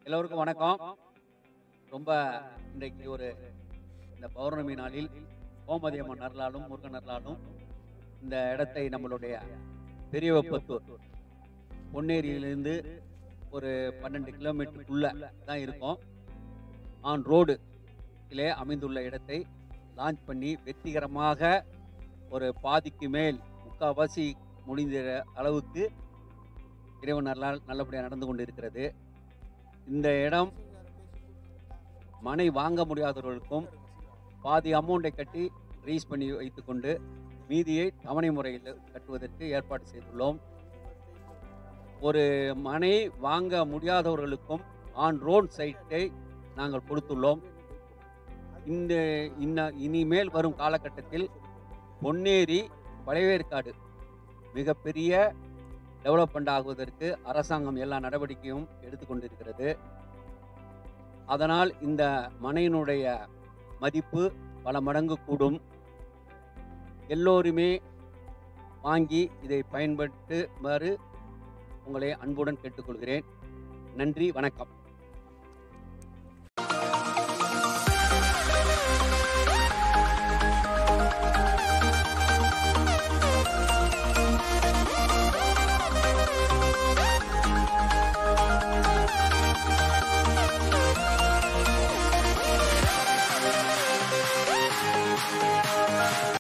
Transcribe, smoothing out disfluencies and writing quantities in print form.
எல்லோருக்கும் வணக்கம். ரொம்ப இன்றைக்கு இந்த பௌர்ணமி நாளில் கோமதியம்மன் அருளாலும் முருகன் அருளாலும் இந்த இடத்தை நம்மளுடைய பெரியவப்பத்தூர் பொன்னேரியிலிருந்து ஒரு 12 கிலோமீட்டருக்குள்ள தான் இருக்கும். ஆன் ரோடு அமைந்துள்ள இடத்தை லான்ச் பண்ணி வெற்றிகரமாக ஒரு பாதிக்கு மேல் முக்கால்வாசி முடிந்த அளவுக்கு இறைவன் அருளால் நல்லபடியாக நடந்து கொண்டிருக்கிறது. இந்த இடம் மனை வாங்க முடியாதவர்களுக்கும் பாதி அமௌண்ட்டை கட்டி ரீஸ் பண்ணி வைத்துக்கொண்டு மீதியை தவணை முறையில் கட்டுவதற்கு ஏற்பாடு செய்துள்ளோம். ஒரு மனை வாங்க முடியாதவர்களுக்கும் ஆன் ரோட் சைட்டை நாங்கள் கொடுத்துள்ளோம். இனிமேல் வரும் காலகட்டத்தில் பொன்னேரி பழைவேற்காடு மிகப்பெரிய டெவலப்மெண்ட் ஆகுவதற்கு அரசாங்கம் எல்லா நடவடிக்கையும் எடுத்துக்கொண்டிருக்கிறது. அதனால் இந்த மனையினுடைய மதிப்பு பல மடங்கு கூடும். எல்லோருமே வாங்கி இதை பயன்படுத்துமாறு உங்களை அன்புடன் கேட்டுக்கொள்கிறேன். நன்றி, வணக்கம்.